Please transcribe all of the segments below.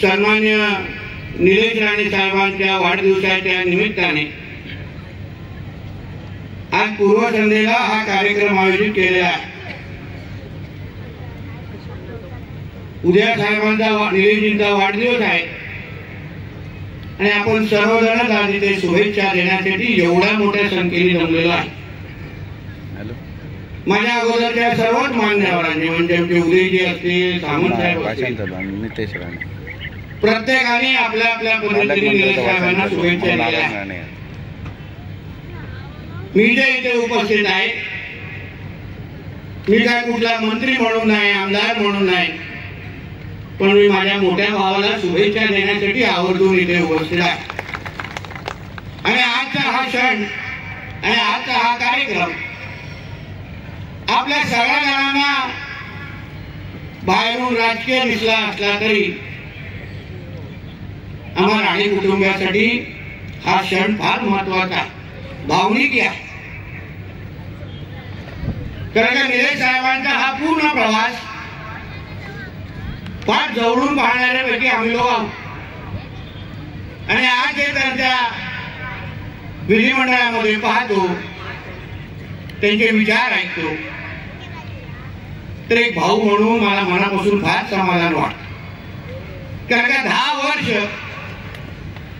सन्मान्य निलेश राणे साहेबांच्या वाढदिवसाच्या निमित्ताने आज पूर्वसंध्येला हा कार्यक्रम आयोजित केलेला आहे। उद्या साहेबांचा निलेशजींचा वाढदिवस आहे आणि आपण सर्वजण आज इथे शुभेच्छा देण्यासाठी एवढ्या मोठ्या संख्येने जमलेलो आहे। माझ्या अगोदरच्या सर्वच मान्यवरांनी म्हणजे आमचे उदयजी असतील, सामंत साहेब असतील, प्रत्येकाने आपल्या आपल्या पद्धतीने निलेश साहेबांना शुभेच्छा दिल्या। मी जे इथे उपस्थित आहे, मी काय कुठला मंत्री म्हणून नाही, आमदार म्हणून नाही, पण मी माझ्या मोठ्या भावाला शुभेच्छा देण्यासाठी आवर्जून इथे उपस्थित आहे। आणि आजचा हा क्षण आणि आजचा हा कार्यक्रम आपल्या सगळ्या जणांना बाहेरून राजकीय दिसला असला तरी आम्हा राणे कुटुंबासाठी हा क्षण फार महत्वाचा आहे, भावनिक आहे। कारण का निलेश साहेबांचा हा पूर्ण प्रवास फार जवळून पाहणाऱ्यापैकी आम्ही लोक आहोत आणि आज हे त्यांच्या विधिमंडळामध्ये पाहतो, त्यांचे विचार ऐकतो, तर एक भाऊ म्हणून मला मनापासून फार समाधान वाटतं। कारण का 10 वर्ष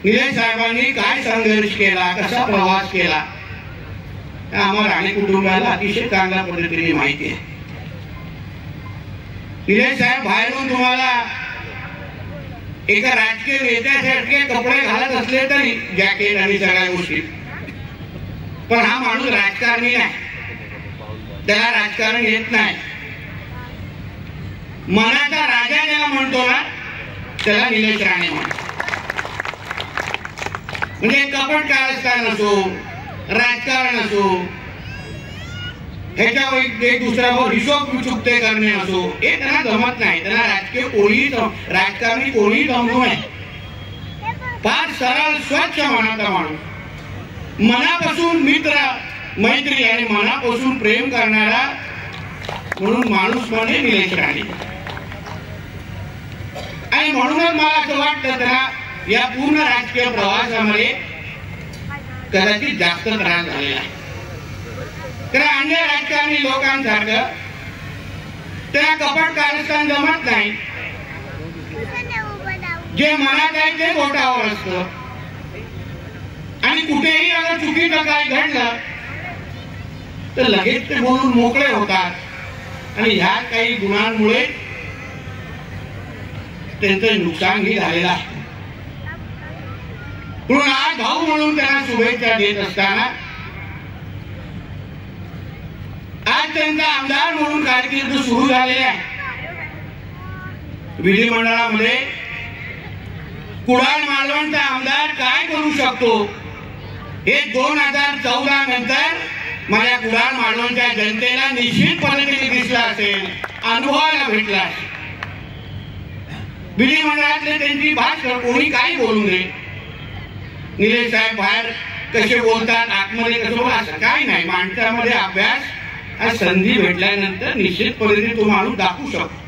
निलेश साहेबांनी काय संघर्ष केला, कसा प्रवास केला, आम्हाला राणे कुटुंबाला अतिशय चांगल्या पद्धतीने माहिती आहे। निलेश साहेब बाहेरून तुम्हाला एका राजकीय नेत्यासारखे कपडे घालत असले तरी, जॅकेट आणि सगळ्या गोष्टी, पण हा माणूस राजकारणी नाही, त्याला राजकारण येत नाही। मनाचा राजा ज्याला म्हणतो ना, त्याला निलेश राणे म्हणतो। म्हणजे कपट कारस्थान असो, राजकारण असो, ह्याच्यावर एक दुसऱ्यावर हिशोब चुकते करणे असो, हे त्यांना जमत नाही। त्यांना राजकारणी कोणीही जमू नये। फार सरळ स्वच्छ मनाचा माणूस, मनापासून मित्र मैत्री आणि मनापासून प्रेम करणारा म्हणून माणूस म्हणजे निलेश राणे। आणि म्हणूनच मला असं वाटतं त्यांना या पूर्ण राजकीय प्रवासामध्ये कदाचित जास्त त्रास झालेला आहे। कारण अन्य राजकारणी लोकांसारखं त्यांना कपट कारस्थान जमत नाही। जे मनात आहे ते बोटावर असतं आणि कुठेही अगर चुकीचं काय घडलं तर लगेच ते बोलून मोकळे होतात आणि ह्या काही गुणांमुळे त्यांचं नुकसानही झालेलं आहे। म्हणून आज भाऊ म्हणून त्यांना शुभेच्छा देत असताना आज त्यांचा आमदार म्हणून कारकीर्द सुरू झालेली आहे। विधिमंडळामध्ये कुडाळ मालवणचा आमदार काय करू शकतो हे 2014 नंतर माझ्या कुडाळ मालवणच्या जनतेला निश्चित पद्धतीने दिसला असेल, अनुभवाला भेटला असेल। विधिमंडळातले त्यांची भाषण कोणी काही बोलू नये, निलेश साहेब बाहेर कसे बोलतात, आतमध्ये कसं बोलतात, असं काही नाही। माणसामध्ये अभ्यास आज संधी भेटल्यानंतर निश्चित पद्धतीने तो माणूस दाखवू शकतो।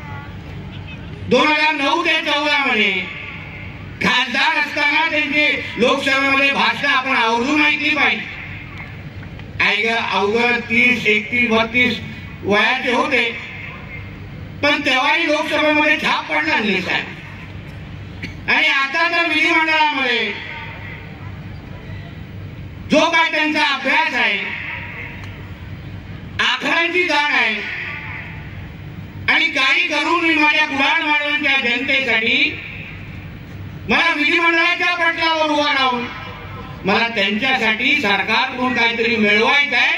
2009 ते 14 मध्ये खासदार असताना त्यांचे लोकसभेमध्ये भाषण आपण आवर्जून ऐकली पाहिजे। अवघड 30, 31, 32 वयाचे होते, पण तेव्हाही लोकसभेमध्ये छाप पडला निलेश साहेब। आणि आता तर विधिमंडळामध्ये जो काय त्यांचा अभ्यास आहे, आखड्यांची जाण आहे आणि काही करून मी माझ्या कुडाळ मालवणच्या जनतेसाठी मला विधिमंडळाच्या पटलावर उभा राहून मला त्यांच्यासाठी सरकारकडून काहीतरी मिळवायचं आहे,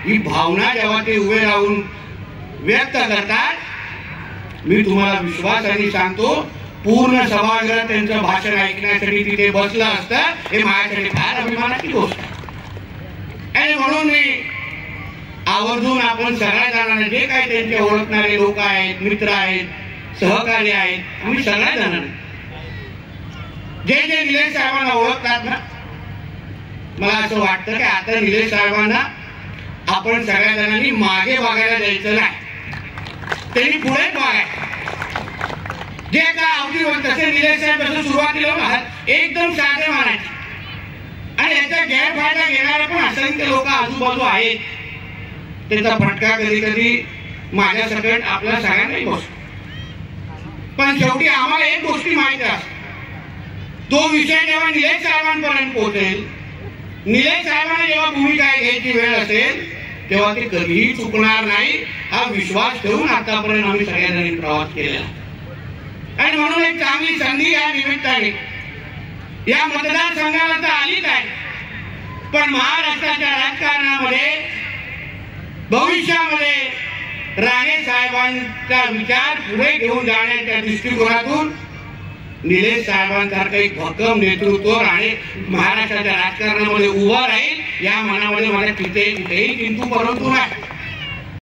ही भावना जेव्हा ते उभे राहून व्यक्त करतात, मी तुम्हाला विश्वासाने सांगतो पूर्ण सभागृह त्यांचं भाषण ऐकण्यासाठी तिथे बसलं असतं, हे माझ्यासाठी फार अभिमानाची गोष्ट आहे। आणि म्हणून मी आवर्जून आपण सगळ्या जणांना, जे काही त्यांचे ओळखणारे लोक आहेत, मित्र आहेत, सहकारी आहेत, आम्ही सगळ्या जणांना जे जे निलेश साहेबांना ओळखतात ना, मला असं वाटतं की आता निलेश साहेबांना आपण सगळ्या जणांनी मागे बघायला जायचं नाही, त्यांनी पुढे बघायचं। जे का अवधीवर तसे निलेश साहेब जसं सुरुवातीला एकदम साधे मानायचे आणि याचा गैरफायदा घेणारे पण असंख्य लोक आजूबाजू आहेत. त्याचा फटका कधी कधी माझ्या सकट आपल्या सगळ्यांनाही बसतो. पण शेवटी आम्हाला एक गोष्टी माहिती असतात, तो विषय जेव्हा निलेश साहेबांपर्यंत पोहोचेल, निलेश साहेबांना जेव्हा भूमिका घ्यायची वेळ असेल तेव्हा ते कधीही चुकणार नाही हा विश्वास ठेवून आतापर्यंत आम्ही सगळ्यांनी प्रवास केला. आणि म्हणून एक चांगली संधी या निमित्ताने या मतदारसंघाला तर आलीच आहे, पण महाराष्ट्राच्या राजकारणामध्ये भविष्यामध्ये राणे साहेबांचा विचार पुढे घेऊन जाण्याच्या दृष्टिकोनातून निलेश साहेबांसारखं एक भक्कम नेतृत्व राणे महाराष्ट्राच्या राजकारणामध्ये उभं राहील या मनामध्ये माझ्या कुठेही किंतु परंतु नाही.